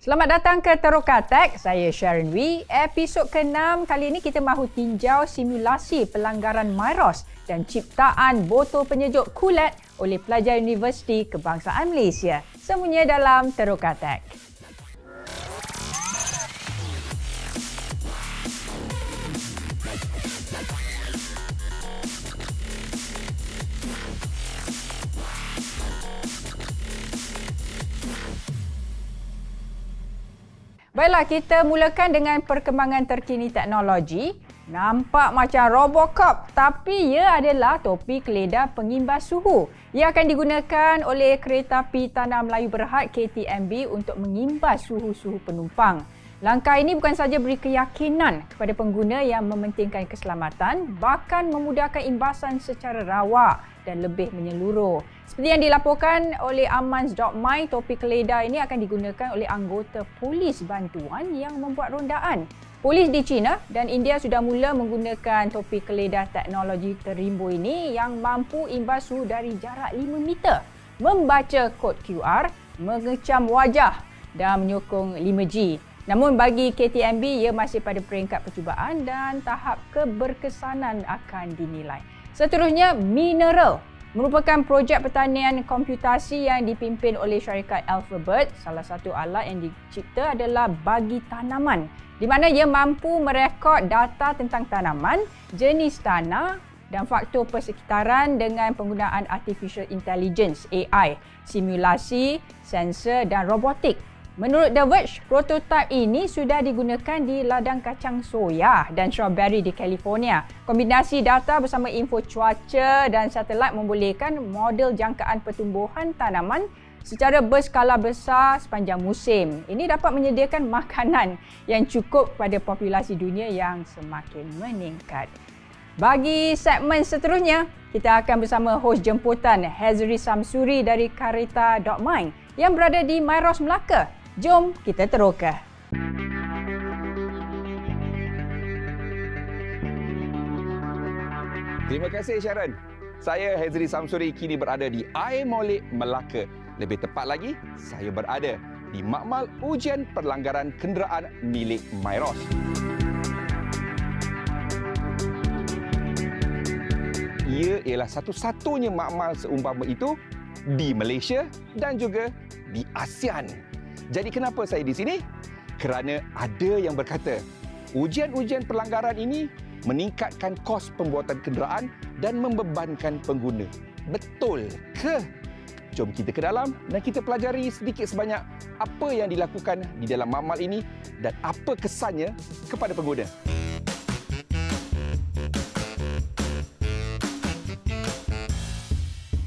Selamat datang ke Teroka Tech. Saya Sharon Wee. Episod ke-6 kali ini kita mahu tinjau simulasi pelanggaran MIROS dan ciptaan botol penyejuk kulit oleh pelajar Universiti Kebangsaan Malaysia. Semuanya dalam Teroka Tech. Baiklah, kita mulakan dengan perkembangan terkini teknologi. Nampak macam Robocop, tapi ia adalah topi keledar pengimbas suhu. Ia akan digunakan oleh Kereta Api Tanah Melayu Berhad KTMB untuk mengimbas suhu-suhu penumpang. Langkah ini bukan sahaja beri keyakinan kepada pengguna yang mementingkan keselamatan, bahkan memudahkan imbasan secara rawak dan lebih menyeluruh. Seperti yang dilaporkan oleh Amans.my, topi keledar ini akan digunakan oleh anggota polis bantuan yang membuat rondaan. Polis di China dan India sudah mula menggunakan topi keledar teknologi terimbu ini yang mampu imbas suhu dari jarak 5 meter, membaca kod QR, mengecam wajah dan menyokong 5G. Namun bagi KTMB, ia masih pada peringkat percubaan dan tahap keberkesanan akan dinilai. Seterusnya, Mineral merupakan projek pertanian komputasi yang dipimpin oleh syarikat Alphabet. Salah satu alat yang dicipta adalah bagi tanaman, di mana ia mampu merekod data tentang tanaman, jenis tanah dan faktor persekitaran dengan penggunaan Artificial Intelligence (AI), simulasi, sensor dan robotik. Menurut The Verge, prototipe ini sudah digunakan di ladang kacang soya dan strawberry di California. Kombinasi data bersama info cuaca dan satelit membolehkan model jangkaan pertumbuhan tanaman secara berskala besar sepanjang musim. Ini dapat menyediakan makanan yang cukup pada populasi dunia yang semakin meningkat. Bagi segmen seterusnya, kita akan bersama hos jemputan Hazri Samsuri dari Kareta.my yang berada di MIROS Melaka. Jom kita teroka. Terima kasih Sharon. Saya Hazri Samsuri kini berada di Air Molek Melaka. Lebih tepat lagi, saya berada di makmal ujian perlanggaran kenderaan milik MIROS. Ia ialah satu-satunya makmal seumpama itu di Malaysia dan juga di ASEAN. Jadi kenapa saya di sini? Kerana ada yang berkata, ujian-ujian pelanggaran ini meningkatkan kos pembuatan kenderaan dan membebankan pengguna. Betul ke? Jom kita ke dalam dan kita pelajari sedikit sebanyak apa yang dilakukan di dalam makmal ini dan apa kesannya kepada pengguna.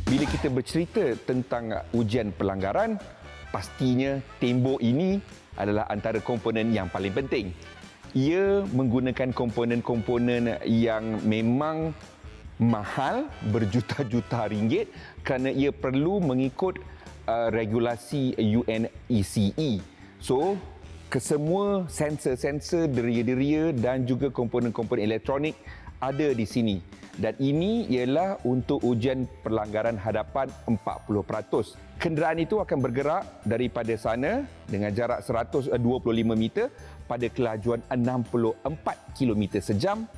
Bila kita bercerita tentang ujian pelanggaran, pastinya tembok ini adalah antara komponen yang paling penting. Ia menggunakan komponen-komponen yang memang mahal, berjuta-juta ringgit kerana ia perlu mengikut regulasi UNECE. So, kesemua sensor-sensor, deria-deria dan juga komponen-komponen elektronik ada di sini. Dan ini ialah untuk ujian pelanggaran hadapan 40%. Kenderaan itu akan bergerak daripada sana dengan jarak 125 meter pada kelajuan 64 km sejam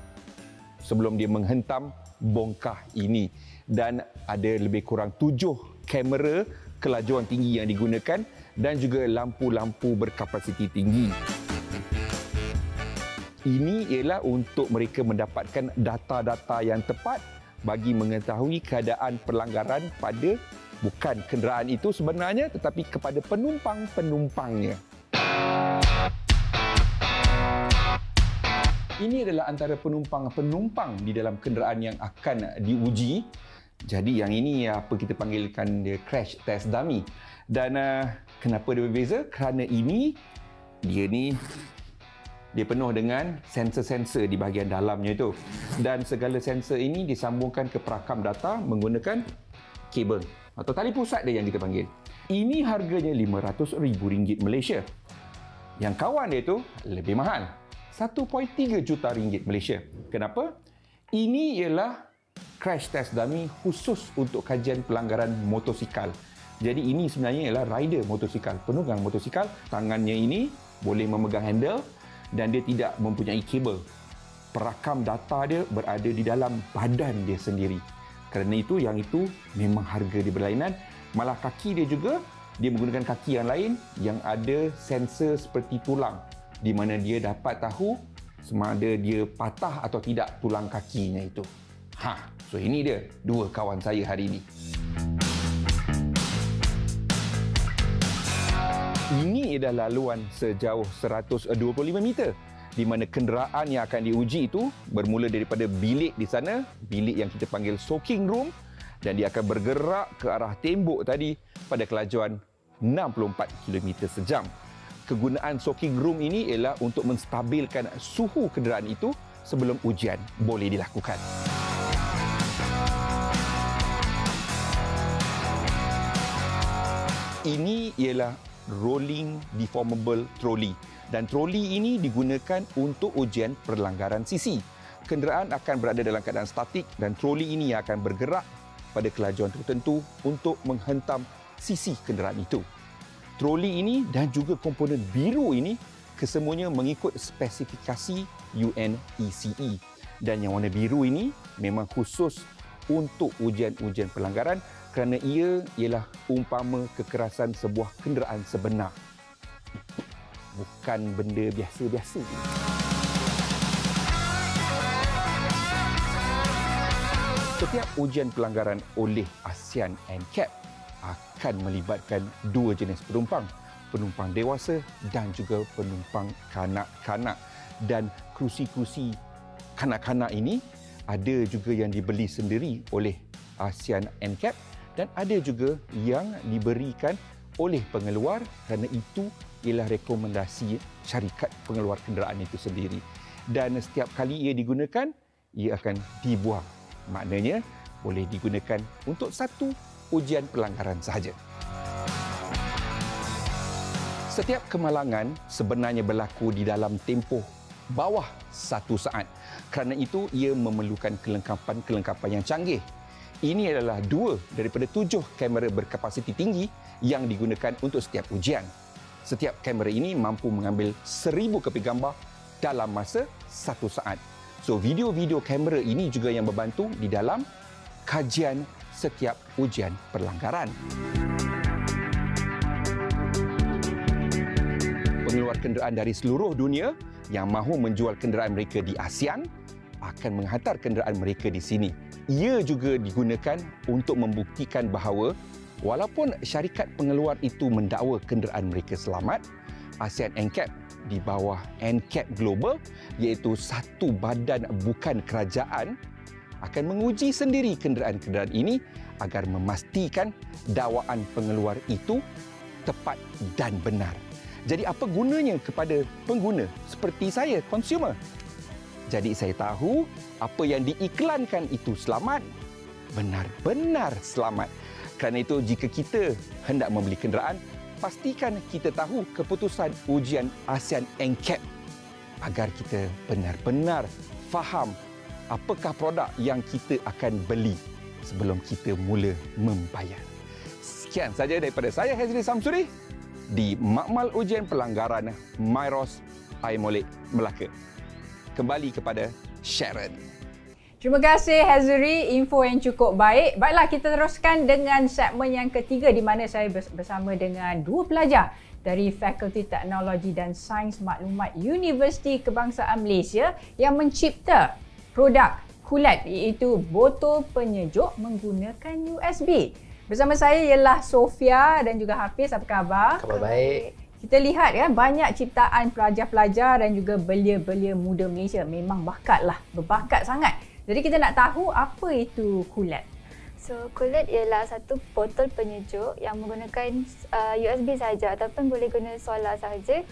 sebelum dia menghentam bongkah ini. Dan ada lebih kurang 7 kamera kelajuan tinggi yang digunakan dan juga lampu-lampu berkapasiti tinggi. Ini ialah untuk mereka mendapatkan data-data yang tepat bagi mengetahui keadaan pelanggaran pada bukan kenderaan itu sebenarnya tetapi kepada penumpang-penumpangnya. Ini adalah antara penumpang-penumpang di dalam kenderaan yang akan diuji. Jadi yang ini apa kita panggilkan dia crash test dummy. Dan kenapa dia berbeza? Kerana ini dia penuh dengan sensor-sensor di bahagian dalamnya itu. Dan segala sensor ini disambungkan ke perakam data menggunakan kabel atau tali pusat dia yang kita panggil. Ini harganya RM500,000 Malaysia. Yang kawan dia itu lebih mahal, RM1.3 juta Malaysia. Kenapa? Ini ialah crash test dummy khusus untuk kajian pelanggaran motosikal. Jadi ini sebenarnya ialah rider motosikal, penunggang motosikal. Tangannya ini boleh memegang handle dan dia tidak mempunyai kabel. Perakam data dia berada di dalam badan dia sendiri. Kerana itu, yang itu memang harga dia berlainan. Malah kaki dia juga, dia menggunakan kaki yang lain yang ada sensor seperti tulang, di mana dia dapat tahu sama ada dia patah atau tidak tulang kakinya itu. So ini dia dua kawan saya hari ini. Ini adalah laluan sejauh 125 meter, di mana kenderaan yang akan diuji itu bermula daripada bilik di sana, bilik yang kita panggil soaking room, dan dia akan bergerak ke arah tembok tadi pada kelajuan 64 km sejam. Kegunaan soaking room ini ialah untuk menstabilkan suhu kenderaan itu sebelum ujian boleh dilakukan. Ini ialah rolling deformable trolley, dan trolley ini digunakan untuk ujian perlanggaran sisi. Kenderaan akan berada dalam keadaan statik dan trolley ini akan bergerak pada kelajuan tertentu untuk menghentam sisi kenderaan itu. Trolley ini dan juga komponen biru ini kesemuanya mengikut spesifikasi UNECE, dan yang warna biru ini memang khusus untuk ujian-ujian pelanggaran kerana ia ialah umpama kekerasan sebuah kenderaan sebenar. Bukan benda biasa-biasa. Setiap ujian pelanggaran oleh ASEAN NCAP akan melibatkan dua jenis penumpang, penumpang dewasa dan juga penumpang kanak-kanak. Dan kerusi-kerusi kanak-kanak ini ada juga yang dibeli sendiri oleh ASEAN NCAP dan ada juga yang diberikan oleh pengeluar kerana itu ialah rekomendasi syarikat pengeluar kenderaan itu sendiri. Dan setiap kali ia digunakan, ia akan dibuang. Maknanya boleh digunakan untuk satu ujian pelanggaran sahaja. Setiap kemalangan sebenarnya berlaku di dalam tempoh bawah 1 saat. Kerana itu, ia memerlukan kelengkapan yang canggih. Ini adalah 2 daripada 7 kamera berkapasiti tinggi yang digunakan untuk setiap ujian. Setiap kamera ini mampu mengambil 1000 keping gambar dalam masa 1 saat. So, video-video kamera ini juga yang membantu di dalam kajian setiap ujian perlanggaran. Pengeluar kenderaan dari seluruh dunia yang mahu menjual kenderaan mereka di ASEAN akan menghantar kenderaan mereka di sini. Ia juga digunakan untuk membuktikan bahawa walaupun syarikat pengeluar itu mendakwa kenderaan mereka selamat, ASEAN NCAP di bawah NCAP Global, iaitu satu badan bukan kerajaan, akan menguji sendiri kenderaan-kenderaan ini agar memastikan dakwaan pengeluar itu tepat dan benar. Jadi apa gunanya kepada pengguna seperti saya, consumer? Jadi saya tahu apa yang diiklankan itu selamat, benar-benar selamat. Kerana itu, jika kita hendak membeli kenderaan, pastikan kita tahu keputusan ujian ASEAN NCAP agar kita benar-benar faham apakah produk yang kita akan beli sebelum kita mula membayar. Sekian saja daripada saya, Hazri Samsuri, di Makmal Ujian Pelanggaran Mairos Air Molek, Melaka. Kembali kepada Sharon. Terima kasih Hazri, info yang cukup baik. Baiklah, kita teruskan dengan segmen yang ketiga di mana saya bersama dengan dua pelajar dari Fakulti Teknologi dan Sains Maklumat Universiti Kebangsaan Malaysia yang mencipta produk kulat iaitu botol penyejuk menggunakan USB. Bersama saya ialah Sofia dan juga Hafiz. Apa khabar? Khabar baik. Kita lihat ya, banyak ciptaan pelajar-pelajar dan juga belia-belia muda Malaysia. Memang berbakat sangat. Jadi kita nak tahu apa itu kulat. So, kulat ialah satu botol penyejuk yang menggunakan USB saja ataupun boleh guna solar sahaja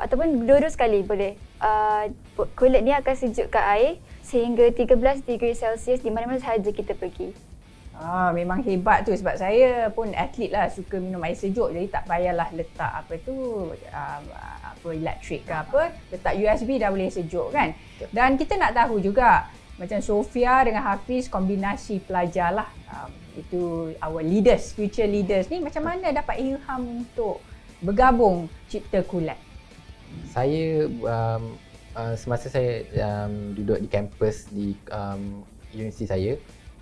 ataupun dua-dua sekali boleh. Kulat ni akan sejukkan air sehingga 13 degree Celsius di mana-mana sahaja kita pergi. Memang hebat tu, sebab saya pun atlet lah, suka minum air sejuk, jadi tak payahlah letak elektrik ke apa, letak USB dah boleh sejuk kan. Dan kita nak tahu juga, macam Sofia dengan Hafiz kombinasi pelajar lah, Itu our leaders, future leaders ni macam mana dapat ilham untuk bergabung cipta Kulat? Saya semasa saya duduk di kampus di universiti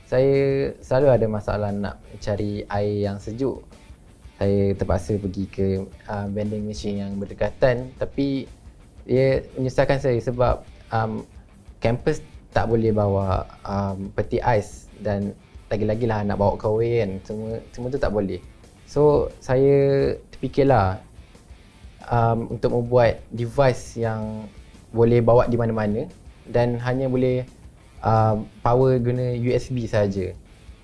saya selalu ada masalah nak cari air yang sejuk. Saya terpaksa pergi ke vending machine yang berdekatan, tapi dia menyusahkan saya sebab kampus tak boleh bawa peti ais dan lagi-lagi lah nak bawa kawin kan, semua tu tak boleh. So saya terfikirlah untuk membuat device yang boleh bawa di mana-mana dan hanya boleh power guna USB saja.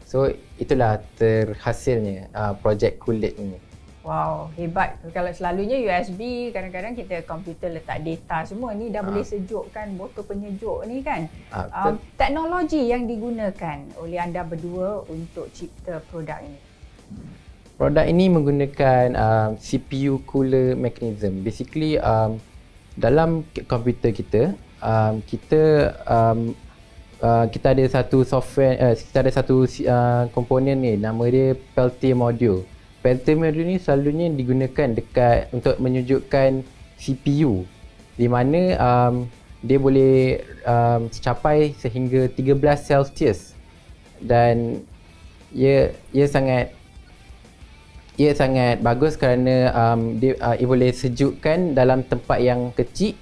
So itulah terhasilnya projek Kulit ini. Wow, hebat. Kalau selalunya USB, kadang-kadang kita komputer letak data semua, ni dah boleh sejukkan botol penyejuk ni kan. Teknologi yang digunakan oleh anda berdua untuk cipta produk ini. Produk ini menggunakan CPU cooler mechanism. Basically dalam komputer kita, kita ada satu software, kita ada satu komponen ni, nama dia Peltier module. Peltier module ni selalunya digunakan untuk menyejukkan CPU, di mana dia boleh capai sehingga 13 Celsius dan ia sangat bagus kerana ia boleh sejukkan dalam tempat yang kecil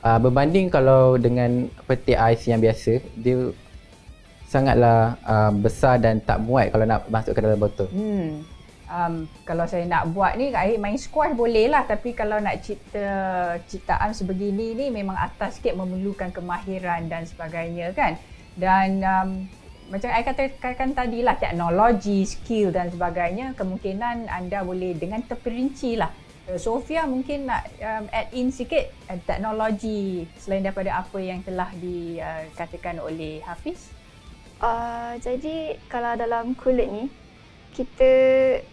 berbanding kalau dengan peti ais yang biasa, dia sangatlah besar dan tak muat kalau nak masuk ke dalam botol. Kalau saya nak buat ni, main squash boleh lah, tapi kalau nak ciptaan sebegini ni memang atas sikit, memerlukan kemahiran dan sebagainya kan. Dan macam saya katakan tadi lah, teknologi, skill dan sebagainya, kemungkinan anda boleh dengan terperinci lah. Sofia mungkin nak add in sikit teknologi selain daripada apa yang telah dikatakan oleh Hafiz. Jadi kalau dalam Kulit ni, kita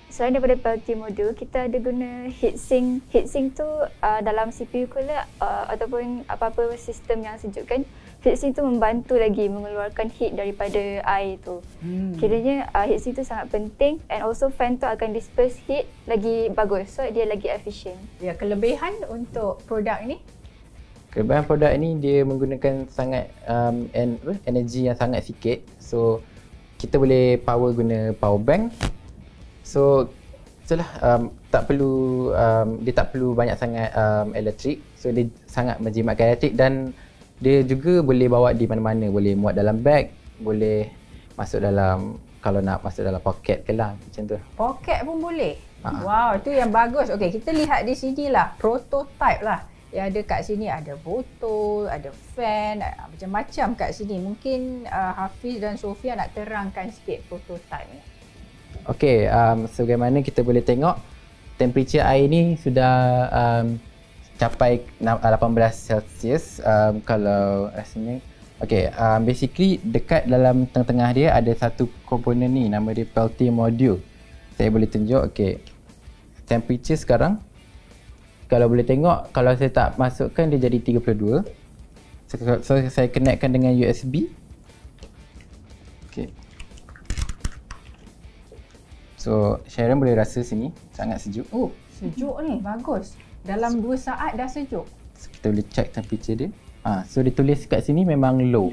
selain daripada Peltier module, kita ada guna heatsink. Heatsink tu dalam CPU cooler ataupun apa-apa sistem yang sejukkan, heatsink tu membantu lagi mengeluarkan heat daripada air tu. Kiranya heatsink tu sangat penting, and also fan tu akan disperse heat lagi bagus, so dia lagi efisien. Ya, kelebihan untuk produk ni? Kelebihan produk ini dia menggunakan sangat energi yang sangat sikit. So kita boleh power guna power bank. So itulah, dia tak perlu banyak sangat elektrik. So dia sangat menjimatkan elektrik dan dia juga boleh bawa di mana-mana. Boleh muat dalam beg, boleh masuk dalam, kalau nak masuk dalam poket ke lah, macam tu. Poket pun boleh? Wow, tu yang bagus. Okey, kita lihat di sini lah, prototype lah. Yang ada kat sini ada botol, ada fan, macam-macam kat sini. Mungkin Hafiz dan Sofia nak terangkan sikit prototype ni. Okey, sebagaimana kita boleh tengok, temperature air ni sudah capai 18 Celsius kalau rasanya. Okey, basically dekat dalam tengah-tengah dia ada satu komponen ni, nama dia Peltier module. Saya boleh tunjuk. Okey, temperature sekarang, kalau boleh tengok, kalau saya tak masukkan dia jadi 32. So saya connectkan dengan USB. Okay. So Sharon boleh rasa sini, sangat sejuk. Oh, sejuk ni, bagus. Dalam 2 saat dah sejuk. So kita boleh check temperature dia. So dia tulis kat sini memang low.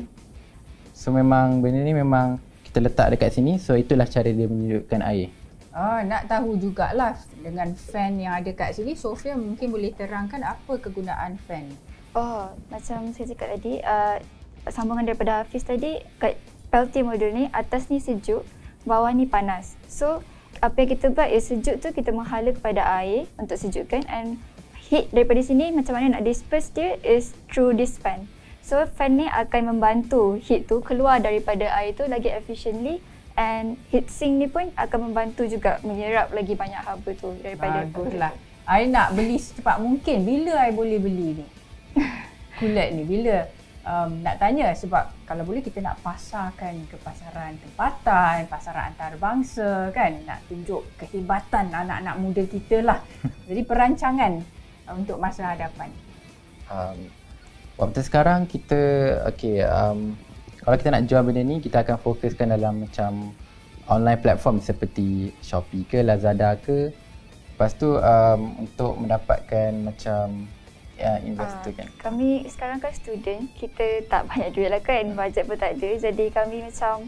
So memang benda ni memang kita letak dekat sini. So itulah cara dia menyejukkan air. Nak tahu jugalah dengan fan yang ada kat sini. Sofia mungkin boleh terangkan apa kegunaan fan. Macam saya cakap tadi, sambungan daripada Hafiz tadi, kat Peltier module ni, atas ni sejuk, bawah ni panas. So apa yang kita buat, sejuk tu kita menghala kepada air untuk sejukkan, and heat daripada sini macam mana nak disperse dia is through this fan. So fan ni akan membantu heat tu keluar daripada air tu lagi efficiently, and heatsink ni pun akan membantu juga menyerap lagi banyak haba tu daripada. Baguslah. I nak beli secepat mungkin. Bila I boleh beli ni? Kulit ni bila? Nak tanya sebab kalau boleh kita nak pasarkan ke pasaran tempatan, pasaran antarabangsa kan, nak tunjuk kehebatan anak-anak muda kita lah. Jadi perancangan untuk masa hadapan. Waktu sekarang kita kalau kita nak jual benda ni, kita akan fokuskan dalam macam online platform seperti Shopee ke Lazada ke. Lepas tu untuk mendapatkan macam investor kan. Kami sekarang kan student, kita tak banyak duit lah kan, bajet pun tak ada. Jadi kami macam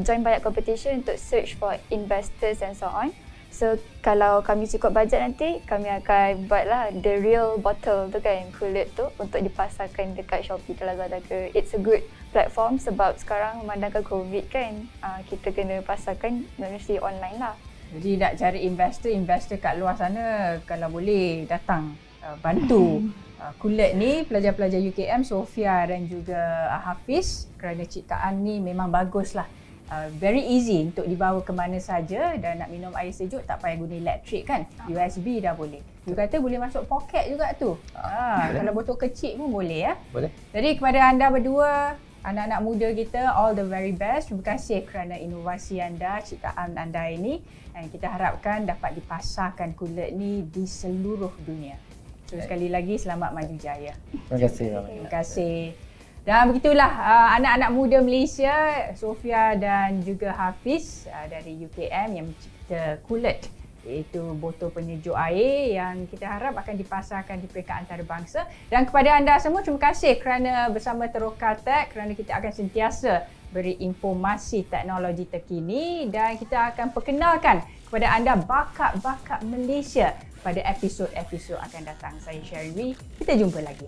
join banyak competition untuk search for investors and so on. So kalau kami cukup bajet nanti, kami akan buatlah the real bottle tu kan, kulit tu untuk dipasarkan dekat Shopee ke Lazada ke. It's a good platform sebab sekarang memandangkan COVID kan, kita kena pasarkan mesti online lah. Jadi nak cari investor kat luar sana, kalau boleh datang bantu kulit ni, pelajar-pelajar UKM, Sofia dan juga Hafiz, kerana ciptaan ni memang bagus lah. Very easy untuk dibawa ke mana saja, dan nak minum air sejuk tak payah guna elektrik kan. USB dah boleh. You kata boleh masuk poket juga tu. Kalau botol kecil pun boleh ya. Boleh. Jadi kepada anda berdua, anak-anak muda kita, all the very best. Terima kasih kerana inovasi anda, ciptaan anda ini, dan kita harapkan dapat dipasarkan kulit ni di seluruh dunia. So sekali lagi selamat maju jaya. Terima kasih. Terima kasih. Dan begitulah anak-anak muda Malaysia, Sofia dan juga Hafiz dari UKM yang mencipta kulit, iaitu botol penyejuk air yang kita harap akan dipasarkan di peringkat antarabangsa. Dan kepada anda semua, terima kasih kerana bersama Teroka Tech, kerana kita akan sentiasa beri informasi teknologi terkini, dan kita akan perkenalkan kepada anda bakat-bakat Malaysia pada episod-episod akan datang. Saya Sherry, kita jumpa lagi.